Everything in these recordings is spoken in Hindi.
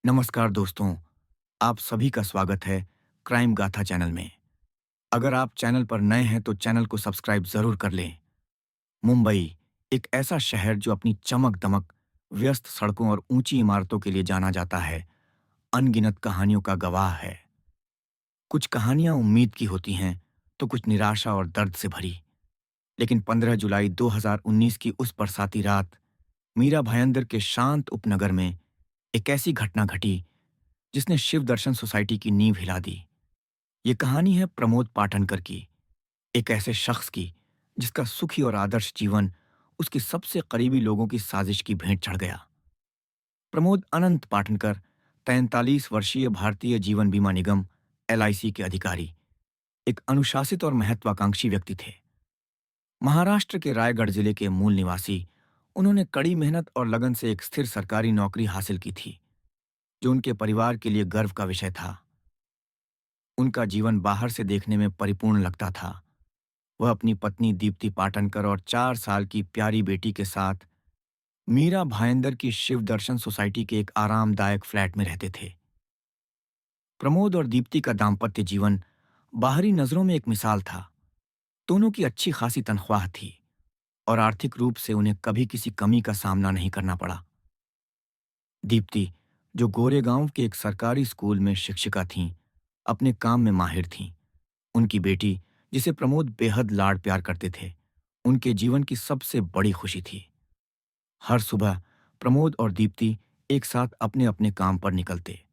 नमस्कार दोस्तों, आप सभी का स्वागत है क्राइम गाथा चैनल में। अगर आप चैनल पर नए हैं तो चैनल को सब्सक्राइब जरूर कर लें। मुंबई एक ऐसा शहर जो अपनी चमक-दमक, व्यस्त सड़कों और ऊंची इमारतों के लिए जाना जाता है, अनगिनत कहानियों का गवाह है। कुछ कहानियां उम्मीद की होती हैं, तो कुछ निराशा और दर्द से भरी। लेकिन 15 जुलाई 2019 की उस बरसाती रात मीरा भायंदर के शांत उपनगर में एक ऐसी घटना घटी जिसने शिव दर्शन सोसाइटी की नींव हिला दी। ये कहानी है प्रमोद पाटनकर की, एक ऐसे शख्स की जिसका सुखी और आदर्श जीवन उसके सबसे करीबी लोगों की साजिश की भेंट चढ़ गया। प्रमोद अनंत पाटनकर 43 वर्षीय भारतीय जीवन बीमा निगम एलआईसी के अधिकारी, एक अनुशासित और महत्वाकांक्षी व्यक्ति थे। महाराष्ट्र के रायगढ़ जिले के मूल निवासी, उन्होंने कड़ी मेहनत और लगन से एक स्थिर सरकारी नौकरी हासिल की थी, जो उनके परिवार के लिए गर्व का विषय था। उनका जीवन बाहर से देखने में परिपूर्ण लगता था। वह अपनी पत्नी दीप्ति पाटनकर और 4 साल की प्यारी बेटी के साथ मीरा भायंदर की शिव दर्शन सोसाइटी के एक आरामदायक फ्लैट में रहते थे। प्रमोद और दीप्ति का दाम्पत्य जीवन बाहरी नजरों में एक मिसाल था। दोनों की अच्छी खासी तनख्वाह थी और आर्थिक रूप से उन्हें कभी किसी कमी का सामना नहीं करना पड़ा। दीप्ति, जो गोरेगांव के एक सरकारी स्कूल में शिक्षिका थीं, अपने काम में माहिर थीं। उनकी बेटी, जिसे प्रमोद बेहद लाड प्यार करते थे, उनके जीवन की सबसे बड़ी खुशी थी। हर सुबह प्रमोद और दीप्ति एक साथ अपने अपने काम पर निकलते।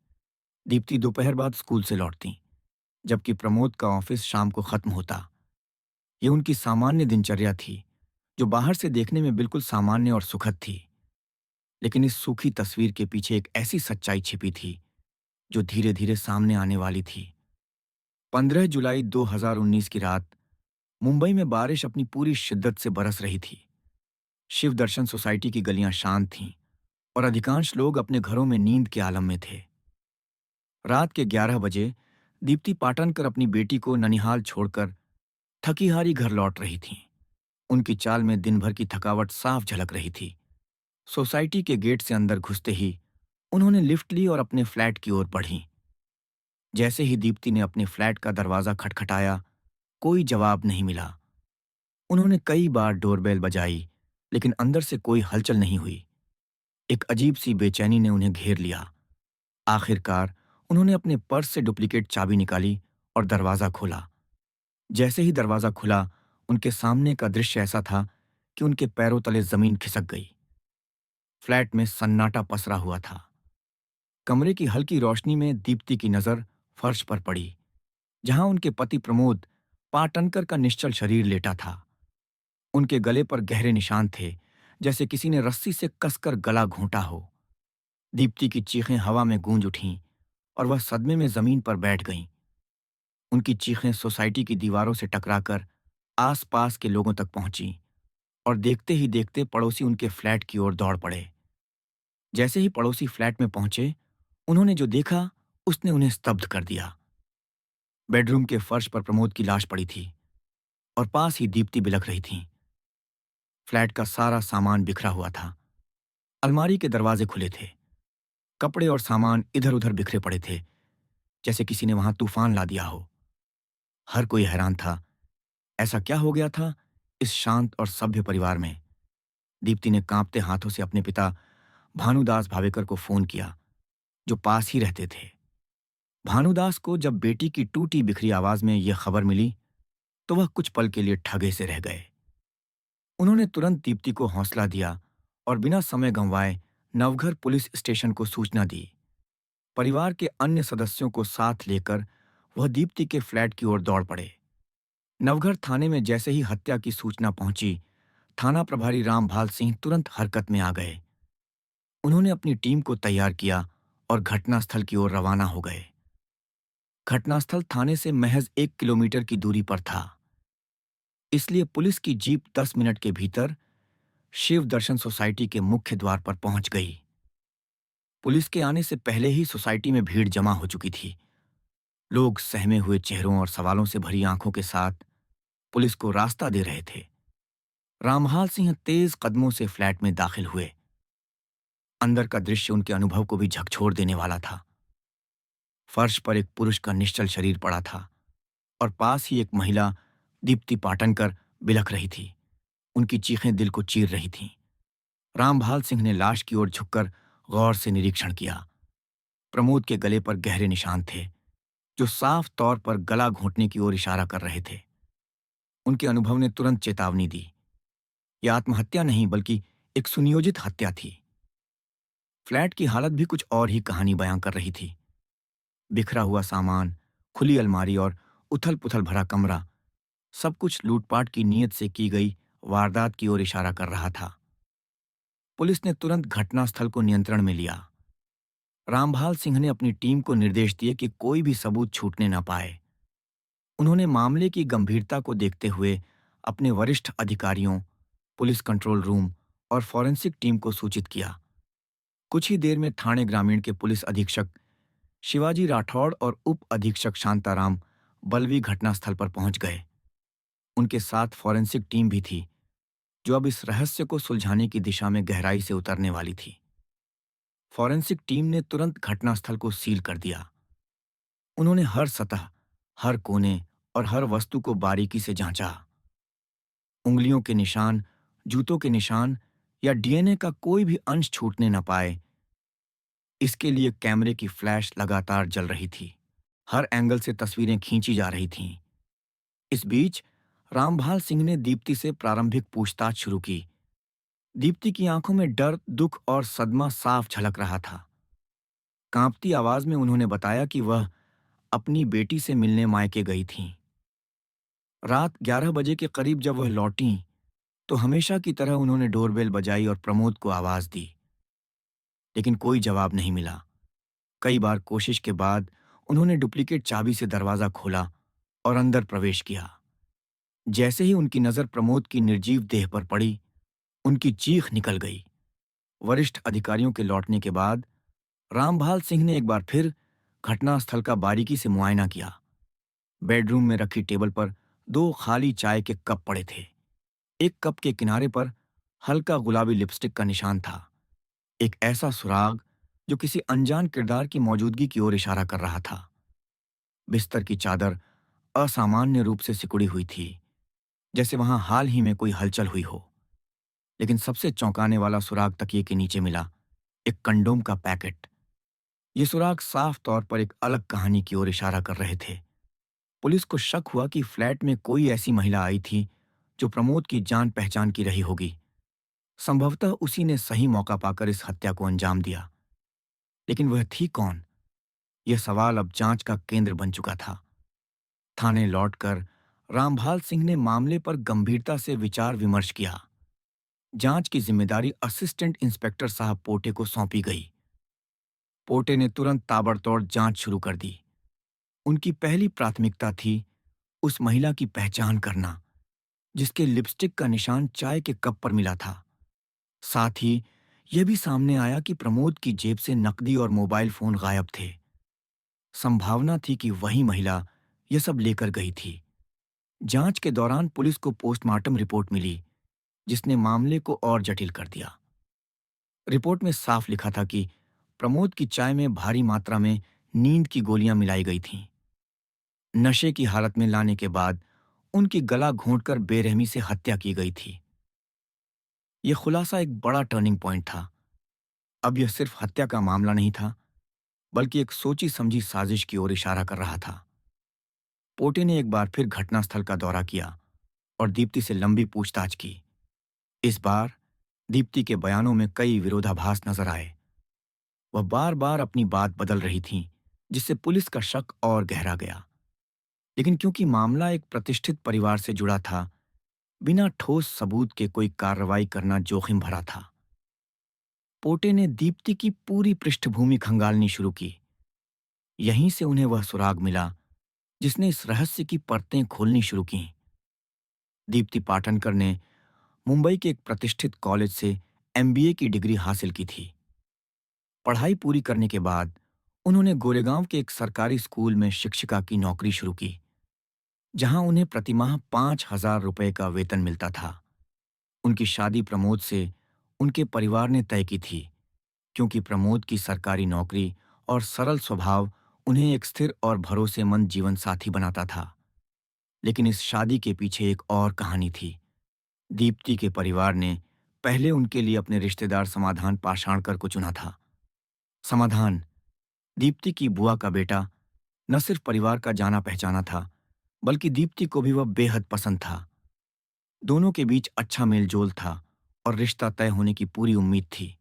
दीप्ति दोपहर बाद स्कूल से लौटती, जबकि प्रमोद का ऑफिस शाम को खत्म होता। ये उनकी सामान्य दिनचर्या थी, जो बाहर से देखने में बिल्कुल सामान्य और सुखद थी। लेकिन इस सूखी तस्वीर के पीछे एक ऐसी सच्चाई छिपी थी, जो धीरे धीरे सामने आने वाली थी। 15 जुलाई 2019 की रात मुंबई में बारिश अपनी पूरी शिद्दत से बरस रही थी। शिव दर्शन सोसाइटी की गलियां शांत थीं और अधिकांश लोग अपने घरों में नींद के आलम में थे। रात के 11 बजे दीप्ति पाटनकर अपनी बेटी को ननिहाल छोड़कर थकी हारी घर लौट रही थीं। उनकी चाल में दिन भर की थकावट साफ झलक रही थी। सोसाइटी के गेट से अंदर घुसते ही उन्होंने लिफ्ट ली और अपने फ्लैट की ओर बढ़ी। जैसे ही दीप्ति ने अपने फ्लैट का दरवाजा खटखटाया, कोई जवाब नहीं मिला। उन्होंने कई बार डोरबेल बजाई, लेकिन अंदर से कोई हलचल नहीं हुई। एक अजीब सी बेचैनी ने उन्हें घेर लिया। आखिरकार उन्होंने अपने पर्स से डुप्लीकेट चाबी निकाली और दरवाजा खोला। जैसे ही दरवाजा खुला, उनके सामने का दृश्य ऐसा था कि उनके पैरों तले जमीन खिसक गई। फ्लैट में सन्नाटा पसरा हुआ था। कमरे की हल्की रोशनी में दीप्ति की नजर फर्श पर पड़ी, जहां उनके पति प्रमोद पाटनकर का निश्चल शरीर लेटा था। उनके गले पर गहरे निशान थे, जैसे किसी ने रस्सी से कसकर गला घोंटा हो। दीप्ति की चीखें हवा में गूंज उठीं और वह सदमे में जमीन पर बैठ गईं। उनकी चीखें सोसाइटी की दीवारों से टकराकर आसपास के लोगों तक पहुंची और देखते ही देखते पड़ोसी उनके फ्लैट की ओर दौड़ पड़े। जैसे ही पड़ोसी फ्लैट में पहुंचे, उन्होंने जो देखा उसने उन्हें स्तब्ध कर दिया। बेडरूम के फर्श पर प्रमोद की लाश पड़ी थी और पास ही दीप्ति बिलख रही थी। फ्लैट का सारा सामान बिखरा हुआ था। अलमारी के दरवाजे खुले थे। कपड़े और सामान इधर उधर बिखरे पड़े थे, जैसे किसी ने वहां तूफान ला दिया हो। हर कोई हैरान था, ऐसा क्या हो गया था इस शांत और सभ्य परिवार में। दीप्ति ने कांपते हाथों से अपने पिता भानुदास भावेकर को फोन किया, जो पास ही रहते थे। भानुदास को जब बेटी की टूटी बिखरी आवाज में यह खबर मिली, तो वह कुछ पल के लिए ठगे से रह गए। उन्होंने तुरंत दीप्ति को हौसला दिया और बिना समय गंवाए नवघर पुलिस स्टेशन को सूचना दी। परिवार के अन्य सदस्यों को साथ लेकर वह दीप्ति के फ्लैट की ओर दौड़ पड़े। नवघर थाने में जैसे ही हत्या की सूचना पहुंची, थाना प्रभारी रामभाल सिंह तुरंत हरकत में आ गए। उन्होंने अपनी टीम को तैयार किया और घटनास्थल की ओर रवाना हो गए। घटनास्थल थाने से महज 1 किलोमीटर की दूरी पर था, इसलिए पुलिस की जीप 10 मिनट के भीतर शिव दर्शन सोसाइटी के मुख्य द्वार पर पहुंच गई। पुलिस के आने से पहले ही सोसाइटी में भीड़ जमा हो चुकी थी। लोग सहमे हुए चेहरों और सवालों से भरी आंखों के साथ पुलिस को रास्ता दे रहे थे। रामहाल सिंह तेज कदमों से फ्लैट में दाखिल हुए। अंदर का दृश्य उनके अनुभव को भी झकझोर देने वाला था। फर्श पर एक पुरुष का निश्चल शरीर पड़ा था और पास ही एक महिला दीप्ति पाटनकर बिलख रही थी। उनकी चीखें दिल को चीर रही थीं। रामभाल सिंह ने लाश की ओर झुककर गौर से निरीक्षण किया। प्रमोद के गले पर गहरे निशान थे, जो साफ तौर पर गला घोंटने की ओर इशारा कर रहे थे। उनके अनुभव ने तुरंत चेतावनी दी। यह आत्महत्या नहीं, बल्कि एक सुनियोजित हत्या थी। फ्लैट की हालत भी कुछ और ही कहानी बयां कर रही थी। बिखरा हुआ सामान, खुली अलमारी और उथल-पुथल भरा कमरा, सब कुछ लूटपाट की नीयत से की गई वारदात की ओर इशारा कर रहा था। पुलिस ने तुरंत घटनास्थल को नियंत्रण में लिया। रामभाल सिंह ने अपनी टीम को निर्देश दिए कि कोई भी सबूत छूटने न पाए। उन्होंने मामले की गंभीरता को देखते हुए अपने वरिष्ठ अधिकारियों, पुलिस कंट्रोल रूम और फॉरेंसिक टीम को सूचित किया। कुछ ही देर में ठाणे ग्रामीण के पुलिस अधीक्षक शिवाजी राठौड़ और उप अधीक्षक शांताराम बल्वी घटनास्थल पर पहुंच गए। उनके साथ फॉरेंसिक टीम भी थी, जो अब इस रहस्य को सुलझाने की दिशा में गहराई से उतरने वाली थी। फॉरेंसिक टीम ने तुरंत घटनास्थल को सील कर दिया। उन्होंने हर सतह, हर कोने और हर वस्तु को बारीकी से जांचा। उंगलियों के निशान, जूतों के निशान या डीएनए का कोई भी अंश छूटने न पाए, इसके लिए कैमरे की फ्लैश लगातार जल रही थी। हर एंगल से तस्वीरें खींची जा रही थीं। इस बीच रामभाल सिंह ने दीप्ति से प्रारंभिक पूछताछ शुरू की। दीप्ति की आंखों में डर, दुख और सदमा साफ झलक रहा था। कांपती आवाज में उन्होंने बताया कि वह अपनी बेटी से मिलने मायके गई थीं। रात 11 बजे के करीब जब वह लौटीं, तो हमेशा की तरह उन्होंने डोरबेल बजाई और प्रमोद को आवाज दी, लेकिन कोई जवाब नहीं मिला। कई बार कोशिश के बाद उन्होंने डुप्लीकेट चाबी से दरवाजा खोला और अंदर प्रवेश किया। जैसे ही उनकी नजर प्रमोद की निर्जीव देह पर पड़ी, उनकी चीख निकल गई। वरिष्ठ अधिकारियों के लौटने के बाद रामभाल सिंह ने एक बार फिर घटनास्थल का बारीकी से मुआयना किया। बेडरूम में रखी टेबल पर 2 खाली चाय के कप पड़े थे। एक कप के किनारे पर हल्का गुलाबी लिपस्टिक का निशान था, एक ऐसा सुराग जो किसी अनजान किरदार की मौजूदगी की ओर इशारा कर रहा था। बिस्तर की चादर असामान्य रूप से सिकुड़ी हुई थी, जैसे वहां हाल ही में कोई हलचल हुई हो। लेकिन सबसे चौंकाने वाला सुराग तकिए के नीचे मिला, एक कंडोम का पैकेट। ये सुराग साफ तौर पर एक अलग कहानी की ओर इशारा कर रहे थे। पुलिस को शक हुआ कि फ्लैट में कोई ऐसी महिला आई थी जो प्रमोद की जान पहचान की रही होगी। संभवतः उसी ने सही मौका पाकर इस हत्या को अंजाम दिया। लेकिन वह थी कौन? यह सवाल अब जांच का केंद्र बन चुका था। थाने लौटकर रामभाल सिंह ने मामले पर गंभीरता से विचार विमर्श किया। जांच की जिम्मेदारी असिस्टेंट इंस्पेक्टर साहब पोटे को सौंपी गई। पोटे ने तुरंत ताबड़तोड़ जांच शुरू कर दी। उनकी पहली प्राथमिकता थी उस महिला की पहचान करना, जिसके लिपस्टिक का निशान चाय के कप पर मिला था। साथ ही यह भी सामने आया कि प्रमोद की जेब से नकदी और मोबाइल फोन गायब थे। संभावना थी कि वही महिला यह सब लेकर गई थी। जांच के दौरान पुलिस को पोस्टमार्टम रिपोर्ट मिली, जिसने मामले को और जटिल कर दिया। रिपोर्ट में साफ लिखा था कि प्रमोद की चाय में भारी मात्रा में नींद की गोलियां मिलाई गई थीं। नशे की हालत में लाने के बाद उनकी गला घोंटकर बेरहमी से हत्या की गई थी। यह खुलासा एक बड़ा टर्निंग पॉइंट था। अब यह सिर्फ हत्या का मामला नहीं था, बल्कि एक सोची समझी साजिश की ओर इशारा कर रहा था। पोटे ने एक बार फिर घटनास्थल का दौरा किया और दीप्ति से लंबी पूछताछ की। इस बार दीप्ति के बयानों में कई विरोधाभास नजर आए। वह बार बार अपनी बात बदल रही थीं, जिससे पुलिस का शक और गहरा गया। लेकिन क्योंकि मामला एक प्रतिष्ठित परिवार से जुड़ा था, बिना ठोस सबूत के कोई कार्रवाई करना जोखिम भरा था। पोटे ने दीप्ति की पूरी पृष्ठभूमि खंगालनी शुरू की। यहीं से उन्हें वह सुराग मिला जिसने इस रहस्य की परतें खोलनी शुरू कीं। दीप्ति पाटनकर ने मुंबई के एक प्रतिष्ठित कॉलेज से एमबीए की डिग्री हासिल की थी। पढ़ाई पूरी करने के बाद उन्होंने गोरेगांव के एक सरकारी स्कूल में शिक्षिका की नौकरी शुरू की, जहां उन्हें प्रतिमाह 5,000 रुपए का वेतन मिलता था। उनकी शादी प्रमोद से उनके परिवार ने तय की थी, क्योंकि प्रमोद की सरकारी नौकरी और सरल स्वभाव उन्हें एक स्थिर और भरोसेमंद जीवन साथी बनाता था। लेकिन इस शादी के पीछे एक और कहानी थी। दीप्ति के परिवार ने पहले उनके लिए अपने रिश्तेदार समाधान पाषाणकर को चुना था। समाधान, दीप्ति की बुआ का बेटा, न सिर्फ परिवार का जाना पहचाना था, बल्कि दीप्ति को भी वह बेहद पसंद था। दोनों के बीच अच्छा मेलजोल था और रिश्ता तय होने की पूरी उम्मीद थी।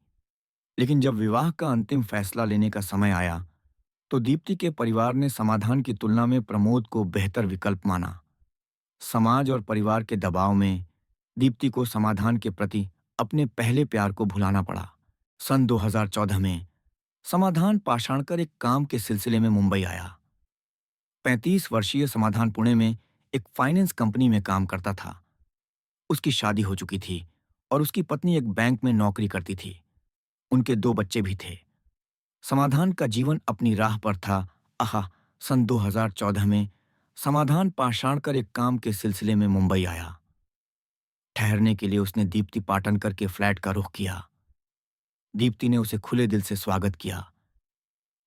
लेकिन जब विवाह का अंतिम फैसला लेने का समय आया, तो दीप्ति के परिवार ने समाधान की तुलना में प्रमोद को बेहतर विकल्प माना। समाज और परिवार के दबाव में दीप्ति को समाधान के प्रति अपने पहले प्यार को भुलाना पड़ा। सन 2014 में समाधान पाषाणकर एक काम के सिलसिले में मुंबई आया। 35 वर्षीय समाधान पुणे में एक फाइनेंस कंपनी में काम करता था। उसकी शादी हो चुकी थी और उसकी पत्नी एक बैंक में नौकरी करती थी। उनके 2 बच्चे भी थे। समाधान का जीवन अपनी राह पर था। आहा, सन 2014 में समाधान पाषाणकर एक काम के सिलसिले में मुंबई आया। ठहरने के लिए उसने दीप्ति पाटनकर के फ्लैट का रुख किया। दीप्ति ने उसे खुले दिल से स्वागत किया,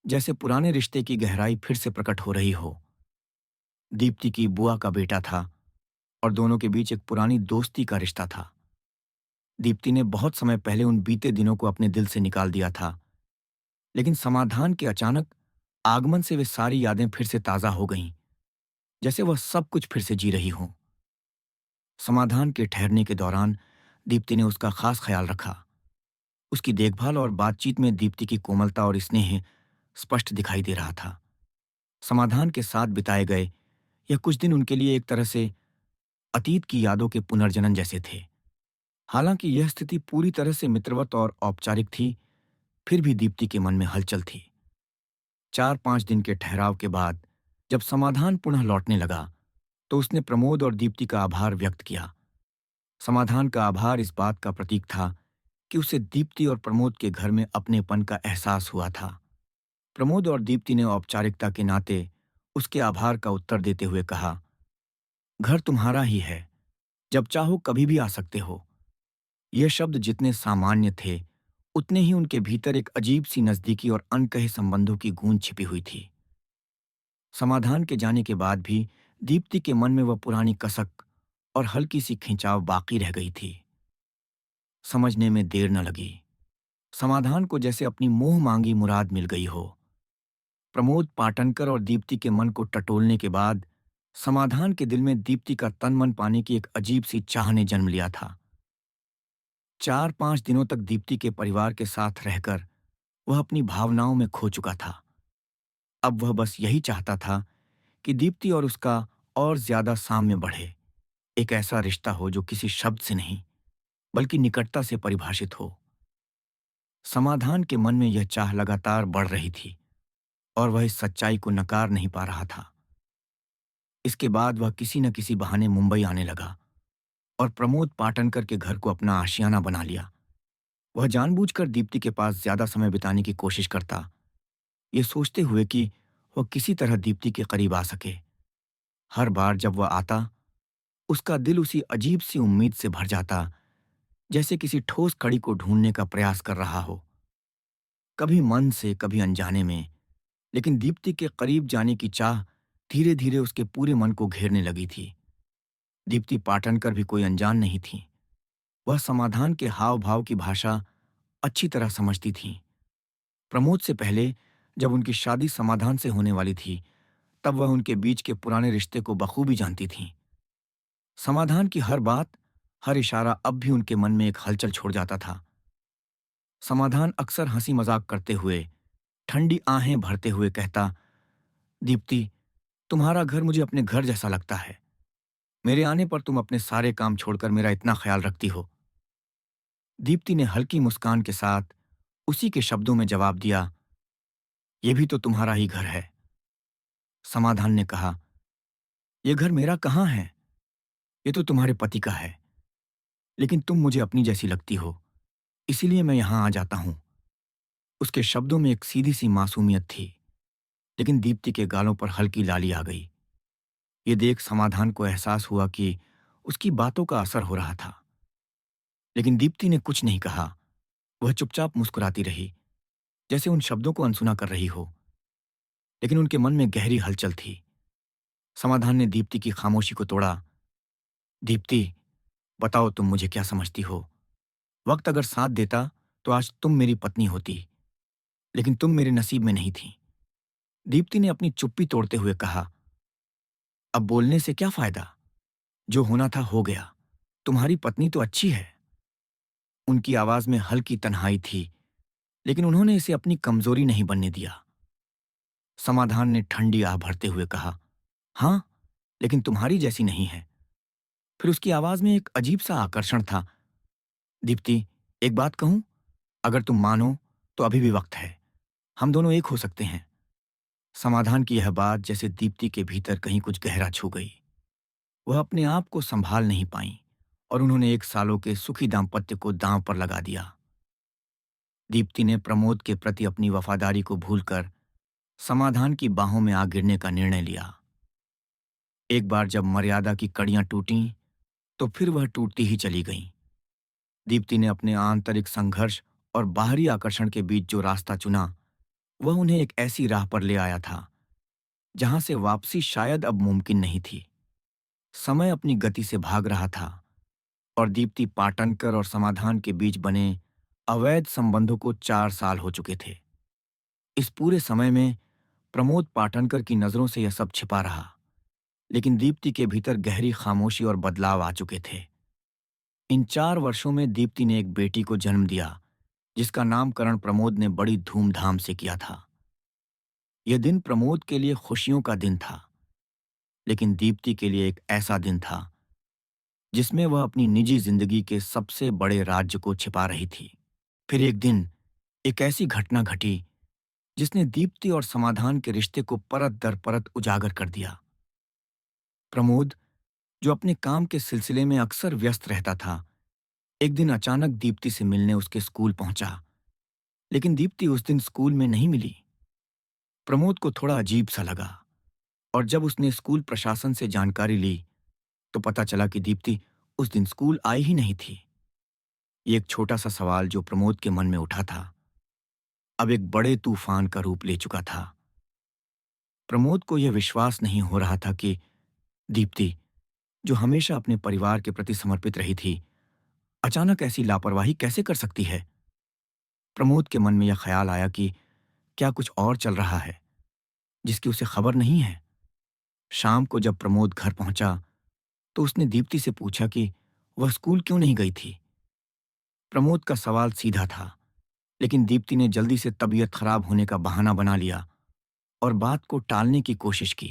जैसे पुराने रिश्ते की गहराई फिर से प्रकट हो रही हो। दीप्ति की बुआ का बेटा था और दोनों के बीच एक पुरानी दोस्ती का रिश्ता था। दीप्ति ने बहुत समय पहले उन बीते दिनों को अपने दिल से निकाल दिया था, लेकिन समाधान के अचानक आगमन से वे सारी यादें फिर से ताजा हो गईं, जैसे वह सब कुछ फिर से जी रही हों। समाधान के ठहरने के दौरान दीप्ति ने उसका खास ख्याल रखा। उसकी देखभाल और बातचीत में दीप्ति की कोमलता और स्नेह स्पष्ट दिखाई दे रहा था। समाधान के साथ बिताए गए यह कुछ दिन उनके लिए एक तरह से अतीत की यादों के पुनर्जनन जैसे थे। हालांकि यह स्थिति पूरी तरह से मित्रवत और औपचारिक थी, फिर भी दीप्ति के मन में हलचल थी। 4-5 दिन के ठहराव के बाद जब समाधान पुनः लौटने लगा, तो उसने प्रमोद और दीप्ति का आभार व्यक्त किया। समाधान का आभार इस बात का प्रतीक था कि उसे दीप्ति और प्रमोद के घर में अपनेपन का एहसास हुआ था। प्रमोद और दीप्ति ने औपचारिकता के नाते उसके आभार का उत्तर देते हुए कहा, घर तुम्हारा ही है, जब चाहो कभी भी आ सकते हो। ये शब्द जितने सामान्य थे, उतने ही उनके भीतर एक अजीब सी नजदीकी और अनकहे संबंधों की गूंज छिपी हुई थी। समाधान के जाने के बाद भी दीप्ति के मन में वह पुरानी कसक और हल्की सी खिंचाव बाकी रह गई थी। समझने में देर न लगी। समाधान को जैसे अपनी मोह मांगी मुराद मिल गई हो। प्रमोद पाटनकर और दीप्ति के मन को टटोलने के बाद समाधान के दिल में दीप्ति का तन मन पाने की एक अजीब सी चाह ने जन्म लिया था। 4-5 दिनों तक दीप्ति के परिवार के साथ रहकर वह अपनी भावनाओं में खो चुका था। अब वह बस यही चाहता था कि दीप्ति और उसका और ज्यादा साम्य बढ़े। एक ऐसा रिश्ता हो जो किसी शब्द से नहीं, बल्कि निकटता से परिभाषित हो। समाधान के मन में यह चाह लगातार बढ़ रही थी और वह इस सच्चाई को नकार नहीं पा रहा था। इसके बाद वह किसी न किसी बहाने मुंबई आने लगा और प्रमोद पाटनकर के घर को अपना आशियाना बना लिया। वह जानबूझकर दीप्ति के पास ज्यादा समय बिताने की कोशिश करता, ये सोचते हुए कि वह किसी तरह दीप्ति के करीब आ सके। हर बार जब वह आता, उसका दिल उसी अजीब सी उम्मीद से भर जाता, जैसे किसी ठोस कड़ी को ढूंढने का प्रयास कर रहा हो। कभी मन से, कभी अनजाने में, लेकिन दीप्ति के करीब जाने की चाह धीरे धीरे उसके पूरे मन को घेरने लगी थी। दीप्ति पाटनकर भी कोई अनजान नहीं थी। वह समाधान के हाव भाव की भाषा अच्छी तरह समझती थी। प्रमोद से पहले जब उनकी शादी समाधान से होने वाली थी, तब वह उनके बीच के पुराने रिश्ते को बखूबी जानती थी। समाधान की हर बात, हर इशारा अब भी उनके मन में एक हलचल छोड़ जाता था। समाधान अक्सर हंसी मजाक करते हुए, ठंडी आहें भरते हुए कहता, दीप्ति, तुम्हारा घर मुझे अपने घर जैसा लगता है। मेरे आने पर तुम अपने सारे काम छोड़कर मेरा इतना ख्याल रखती हो। दीप्ति ने हल्की मुस्कान के साथ उसी के शब्दों में जवाब दिया, यह भी तो तुम्हारा ही घर है। समाधान ने कहा, यह घर मेरा कहाँ है? ये तो तुम्हारे पति का है। लेकिन तुम मुझे अपनी जैसी लगती हो, इसीलिए मैं यहां आ जाता हूं। उसके शब्दों में एक सीधी सी मासूमियत थी, लेकिन दीप्ति के गालों पर हल्की लाली आ गई। ये देख समाधान को एहसास हुआ कि उसकी बातों का असर हो रहा था। लेकिन दीप्ति ने कुछ नहीं कहा। वह चुपचाप मुस्कुराती रही, जैसे उन शब्दों को अनसुना कर रही हो, लेकिन उनके मन में गहरी हलचल थी। समाधान ने दीप्ति की खामोशी को तोड़ा। दीप्ति, बताओ तुम मुझे क्या समझती हो? वक्त अगर साथ देता तो आज तुम मेरी पत्नी होती, लेकिन तुम मेरे नसीब में नहीं थी। दीप्ति ने अपनी चुप्पी तोड़ते हुए कहा, अब बोलने से क्या फायदा? जो होना था हो गया। तुम्हारी पत्नी तो अच्छी है। उनकी आवाज में हल्की तन्हाई थी, लेकिन उन्होंने इसे अपनी कमजोरी नहीं बनने दिया। समाधान ने ठंडी आह भरते हुए कहा, हाँ, लेकिन तुम्हारी जैसी नहीं है। फिर उसकी आवाज में एक अजीब सा आकर्षण था। दीप्ति, एक बात कहूं? अगर तुम मानो तो अभी भी वक्त है। हम दोनों एक हो सकते हैं। समाधान की यह बात जैसे दीप्ति के भीतर कहीं कुछ गहरा छू गई। वह अपने आप को संभाल नहीं पाई और उन्होंने 1 सालों के सुखी दाम्पत्य को दांव पर लगा दिया। दीप्ति ने प्रमोद के प्रति अपनी वफादारी को भूलकर समाधान की बाहों में आ गिरने का निर्णय लिया। एक बार जब मर्यादा की कड़ियां टूटीं, तो फिर वह टूटती ही चली गईं। दीप्ति ने अपने आंतरिक संघर्ष और बाहरी आकर्षण के बीच जो रास्ता चुना, वह उन्हें एक ऐसी राह पर ले आया था जहां से वापसी शायद अब मुमकिन नहीं थी। समय अपनी गति से भाग रहा था और दीप्ति पाटनकर और समाधान के बीच बने अवैध संबंधों को 4 साल हो चुके थे। इस पूरे समय में प्रमोद पाटनकर की नजरों से यह सब छिपा रहा, लेकिन दीप्ति के भीतर गहरी खामोशी और बदलाव आ चुके थे। इन 4 वर्षों में दीप्ति ने एक बेटी को जन्म दिया, जिसका नामकरण प्रमोद ने बड़ी धूमधाम से किया था। यह दिन प्रमोद के लिए खुशियों का दिन था, लेकिन दीप्ति के लिए एक ऐसा दिन था जिसमें वह अपनी निजी जिंदगी के सबसे बड़े राज्य को छिपा रही थी। फिर एक दिन एक ऐसी घटना घटी जिसने दीप्ति और समाधान के रिश्ते को परत दर परत उजागर कर दिया। प्रमोद, जो अपने काम के सिलसिले में अक्सर व्यस्त रहता था, एक दिन अचानक दीप्ति से मिलने उसके स्कूल पहुंचा, लेकिन दीप्ति उस दिन स्कूल में नहीं मिली। प्रमोद को थोड़ा अजीब सा लगा और जब उसने स्कूल प्रशासन से जानकारी ली तो पता चला कि दीप्ति उस दिन स्कूल आई ही नहीं थी। ये एक छोटा सा सवाल जो प्रमोद के मन में उठा था, अब एक बड़े तूफान का रूप ले चुका था। प्रमोद को यह विश्वास नहीं हो रहा था कि दीप्ति, जो हमेशा अपने परिवार के प्रति समर्पित रही थी, अचानक ऐसी लापरवाही कैसे कर सकती है। प्रमोद के मन में यह ख्याल आया कि क्या कुछ और चल रहा है जिसकी उसे खबर नहीं है। शाम को जब प्रमोद घर पहुंचा तो उसने दीप्ति से पूछा कि वह स्कूल क्यों नहीं गई थी। प्रमोद का सवाल सीधा था, लेकिन दीप्ति ने जल्दी से तबीयत खराब होने का बहाना बना लिया और बात को टालने की कोशिश की।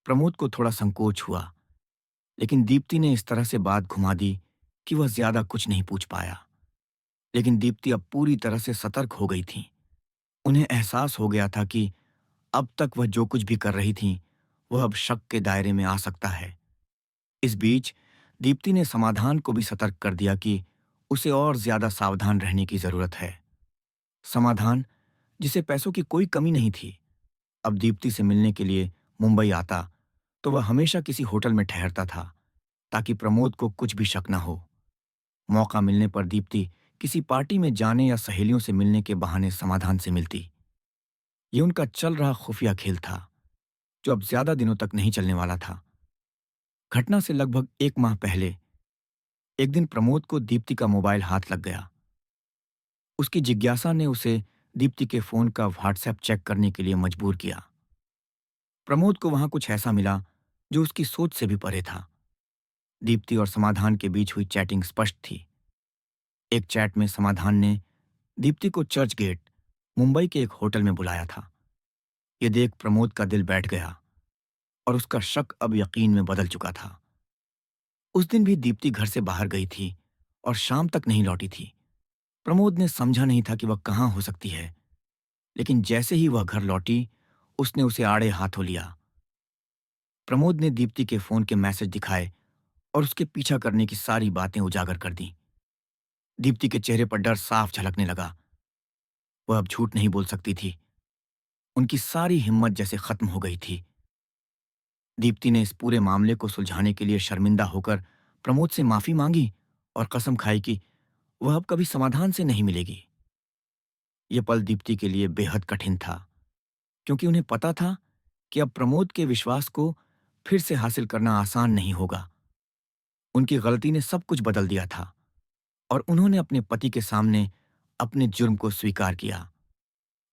प्रमोद को थोड़ा संकोच हुआ, लेकिन दीप्ति ने इस तरह से बात घुमा दी कि वह ज्यादा कुछ नहीं पूछ पाया। लेकिन दीप्ति अब पूरी तरह से सतर्क हो गई थी। उन्हें एहसास हो गया था कि अब तक वह जो कुछ भी कर रही थी, वह अब शक के दायरे में आ सकता है। इस बीच दीप्ति ने समाधान को भी सतर्क कर दिया कि उसे और ज्यादा सावधान रहने की जरूरत है। समाधान, जिसे पैसों की कोई कमी नहीं थी, अब दीप्ति से मिलने के लिए मुंबई आता तो वह हमेशा किसी होटल में ठहरता था ताकि प्रमोद को कुछ भी शक न हो। मौका मिलने पर दीप्ति किसी पार्टी में जाने या सहेलियों से मिलने के बहाने समाधान से मिलती। ये उनका चल रहा खुफिया खेल था, जो अब ज्यादा दिनों तक नहीं चलने वाला था। घटना से लगभग 1 माह पहले एक दिन प्रमोद को दीप्ति का मोबाइल हाथ लग गया। उसकी जिज्ञासा ने उसे दीप्ति के फोन का व्हाट्सएप चेक करने के लिए मजबूर किया। प्रमोद को वहां कुछ ऐसा मिला जो उसकी सोच से भी परे था। दीप्ति और समाधान के बीच हुई चैटिंग स्पष्ट थी। एक चैट में समाधान ने दीप्ति को चर्च गेट, मुंबई के एक होटल में बुलाया था। यह देख प्रमोद का दिल बैठ गया और उसका शक अब यकीन में बदल चुका था। उस दिन भी दीप्ति घर से बाहर गई थी और शाम तक नहीं लौटी थी। प्रमोद ने समझा नहीं था कि वह कहाँ हो सकती है, लेकिन जैसे ही वह घर लौटी, उसने उसे आड़े हाथों लिया। प्रमोद ने दीप्ति के फोन के मैसेज दिखाए और उसके पीछा करने की सारी बातें उजागर कर दी। दीप्ति के चेहरे पर डर साफ झलकने लगा। वह अब झूठ नहीं बोल सकती थी। उनकी सारी हिम्मत जैसे खत्म हो गई थी। दीप्ति ने इस पूरे मामले को सुलझाने के लिए शर्मिंदा होकर प्रमोद से माफी मांगी और कसम खाई कि वह अब कभी समाधान से नहीं मिलेगी। ये पल दीप्ति के लिए बेहद कठिन था, क्योंकि उन्हें पता था कि अब प्रमोद के विश्वास को फिर से हासिल करना आसान नहीं होगा। उनकी गलती ने सब कुछ बदल दिया था और उन्होंने अपने पति के सामने अपने जुर्म को स्वीकार किया।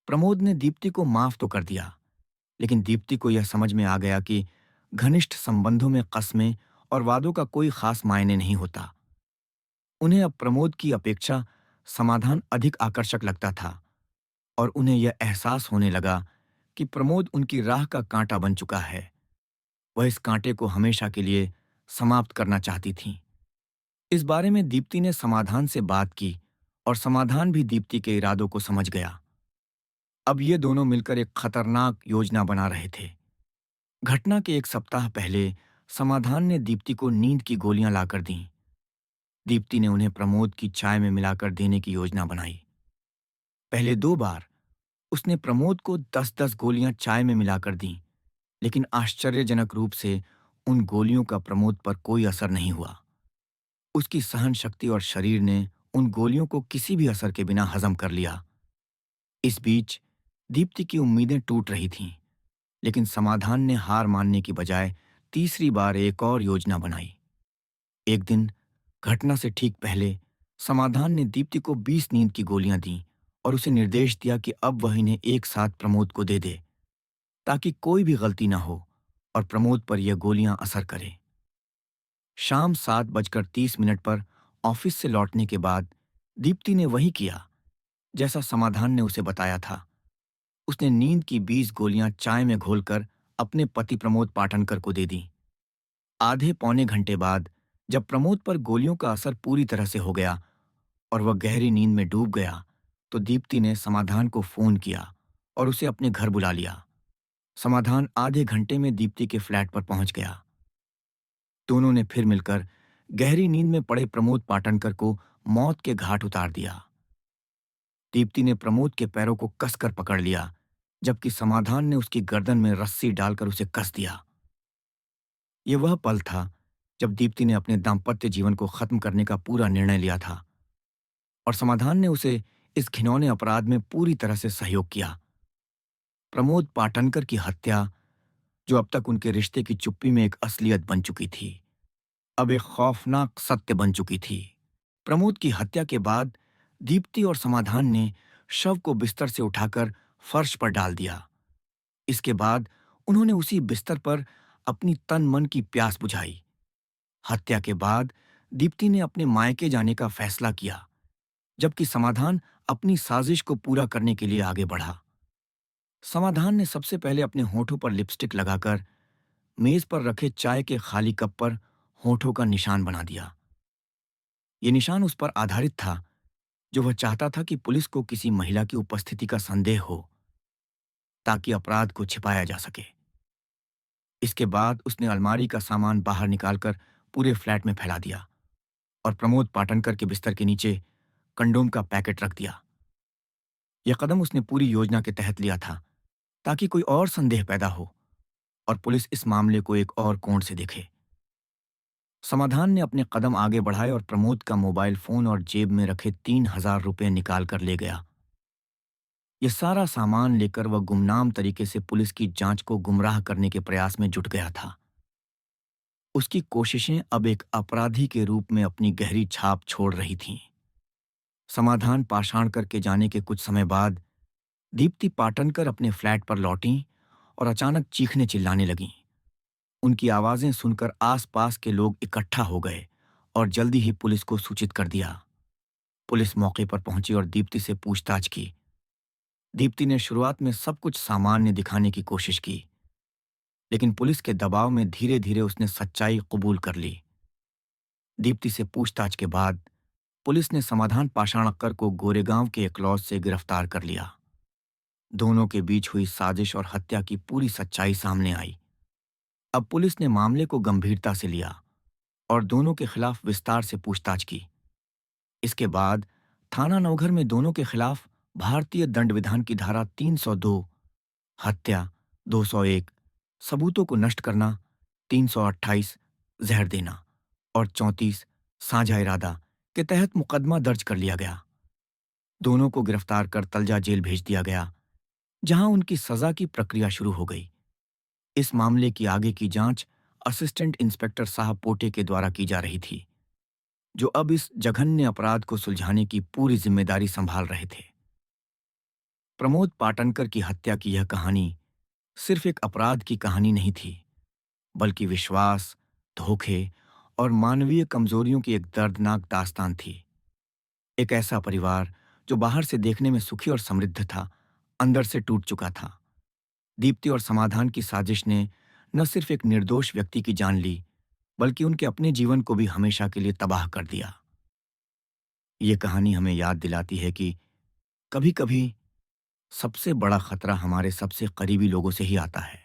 प्रमोद ने दीप्ति को माफ तो कर दिया, लेकिन दीप्ति को यह समझ में आ गया कि घनिष्ठ संबंधों में कस्में और वादों का कोई खास मायने नहीं होता। उन्हें अब प्रमोद की अपेक्षा समाधान अधिक आकर्षक लगता था और उन्हें यह एहसास होने लगा कि प्रमोद उनकी राह का कांटा बन चुका है। वह इस कांटे को हमेशा के लिए समाप्त करना चाहती थीं। इस बारे में दीप्ति ने समाधान से बात की और समाधान भी दीप्ति के इरादों को समझ गया। अब ये दोनों मिलकर एक खतरनाक योजना बना रहे थे। घटना के एक सप्ताह पहले समाधान ने दीप्ति को नींद की गोलियां लाकर दीं। दीप्ति ने उन्हें प्रमोद की चाय में मिलाकर देने की योजना बनाई। पहले 2 बार उसने प्रमोद को 10-10 गोलियां चाय में मिलाकर दीं, लेकिन आश्चर्यजनक रूप से उन गोलियों का प्रमोद पर कोई असर नहीं हुआ। उसकी सहन शक्ति और शरीर ने उन गोलियों को किसी भी असर के बिना हजम कर लिया। इस बीच दीप्ति की उम्मीदें टूट रही थीं, लेकिन समाधान ने हार मानने की बजाय तीसरी बार एक और योजना बनाई। एक दिन घटना से ठीक पहले समाधान ने दीप्ति को 20 नींद की गोलियां दीं और उसे निर्देश दिया कि अब वह इन्हें एक साथ प्रमोद को दे दे, ताकि कोई भी गलती ना हो और प्रमोद पर यह गोलियां असर करें। शाम 7:30 पर ऑफिस से लौटने के बाद दीप्ति ने वही किया जैसा समाधान ने उसे बताया था। उसने नींद की 20 गोलियां चाय में घोलकर अपने पति प्रमोद पाटनकर को दे दी। आधे पौने घंटे बाद जब प्रमोद पर गोलियों का असर पूरी तरह से हो गया और वह गहरी नींद में डूब गया, तो दीप्ति ने समाधान को फोन किया और उसे अपने घर बुला लिया। समाधान आधे घंटे में दीप्ति के फ्लैट पर पहुंच गया। दोनों ने फिर मिलकर गहरी नींद में पड़े प्रमोद पाटनकर को मौत के घाट उतार दिया। दीप्ति ने प्रमोद के पैरों को कसकर पकड़ लिया, जबकि समाधान ने उसकी गर्दन में रस्सी डालकर उसे कस दिया। यह वह पल था जब दीप्ति ने अपने दाम्पत्य जीवन को खत्म करने का पूरा निर्णय लिया था और समाधान ने उसे इस घिनौने अपराध में पूरी तरह से सहयोग किया। प्रमोद पाटनकर की हत्या, जो अब तक उनके रिश्ते की चुप्पी में एक असलियत बन चुकी थी, अब एक खौफनाक सत्य बन चुकी थी। प्रमोद की हत्या के बाद दीप्ति और समाधान ने शव को बिस्तर से उठाकर फर्श पर डाल दिया। इसके बाद उन्होंने उसी बिस्तर पर अपनी तन मन की प्यास बुझाई। हत्या के बाद दीप्ति ने अपने मायके जाने का फैसला किया, जबकि समाधान अपनी साजिश को पूरा करने के लिए आगे बढ़ा। समाधान ने सबसे पहले अपने होठों पर लिपस्टिक लगाकर मेज पर रखे चाय के खाली कप पर होठों का निशान बना दिया। ये निशान उस पर आधारित था जो वह चाहता था कि पुलिस को किसी महिला की उपस्थिति का संदेह हो, ताकि अपराध को छिपाया जा सके। इसके बाद उसने अलमारी का सामान बाहर निकालकर पूरे फ्लैट में फैला दिया और प्रमोद पाटनकर के बिस्तर के नीचे कंडोम का पैकेट रख दिया। यह कदम उसने पूरी योजना के तहत लिया था, ताकि कोई और संदेह पैदा हो और पुलिस इस मामले को एक और कोण से देखे। समाधान ने अपने कदम आगे बढ़ाए और प्रमोद का मोबाइल फोन और जेब में रखे 3,000 रुपये निकाल कर ले गया। यह सारा सामान लेकर वह गुमनाम तरीके से पुलिस की जांच को गुमराह करने के प्रयास में जुट गया था। उसकी कोशिशें अब एक अपराधी के रूप में अपनी गहरी छाप छोड़ रही थीं। समाधान पाषाण करके जाने के कुछ समय बाद दीप्ति पाटनकर अपने फ्लैट पर लौटीं और अचानक चीखने चिल्लाने लगीं। उनकी आवाजें सुनकर आसपास के लोग इकट्ठा हो गए और जल्दी ही पुलिस को सूचित कर दिया। पुलिस मौके पर पहुंची और दीप्ति से पूछताछ की। दीप्ति ने शुरुआत में सब कुछ सामान्य दिखाने की कोशिश की, लेकिन पुलिस के दबाव में धीरे धीरे उसने सच्चाई कबूल कर ली। दीप्ति से पूछताछ के बाद पुलिस ने समाधान पाषाणकर को गोरेगांव के एक लॉज से गिरफ्तार कर लिया। दोनों के बीच हुई साजिश और हत्या की पूरी सच्चाई सामने आई। अब पुलिस ने मामले को गंभीरता से लिया और दोनों के खिलाफ विस्तार से पूछताछ की। इसके बाद थाना नौघर में दोनों के खिलाफ भारतीय दंड विधान की धारा 302, हत्या 201, सबूतों को नष्ट करना 328, जहर देना और 34, साझा इरादा के तहत मुकदमा दर्ज कर लिया गया। दोनों को गिरफ्तार कर तलजा जेल भेज दिया गया, जहां उनकी सजा की प्रक्रिया शुरू हो गई। इस मामले की आगे की जांच असिस्टेंट इंस्पेक्टर साहब पोटे के द्वारा की जा रही थी, जो अब इस जघन्य अपराध को सुलझाने की पूरी जिम्मेदारी संभाल रहे थे। प्रमोद पाटनकर की हत्या की यह कहानी सिर्फ एक अपराध की कहानी नहीं थी, बल्कि विश्वास, धोखे और मानवीय कमजोरियों की एक दर्दनाक दास्तान थी। एक ऐसा परिवार जो बाहर से देखने में सुखी और समृद्ध था, अंदर से टूट चुका था। दीप्ति और समाधान की साजिश ने न सिर्फ एक निर्दोष व्यक्ति की जान ली, बल्कि उनके अपने जीवन को भी हमेशा के लिए तबाह कर दिया। ये कहानी हमें याद दिलाती है कि कभी-कभी सबसे बड़ा खतरा हमारे सबसे करीबी लोगों से ही आता है।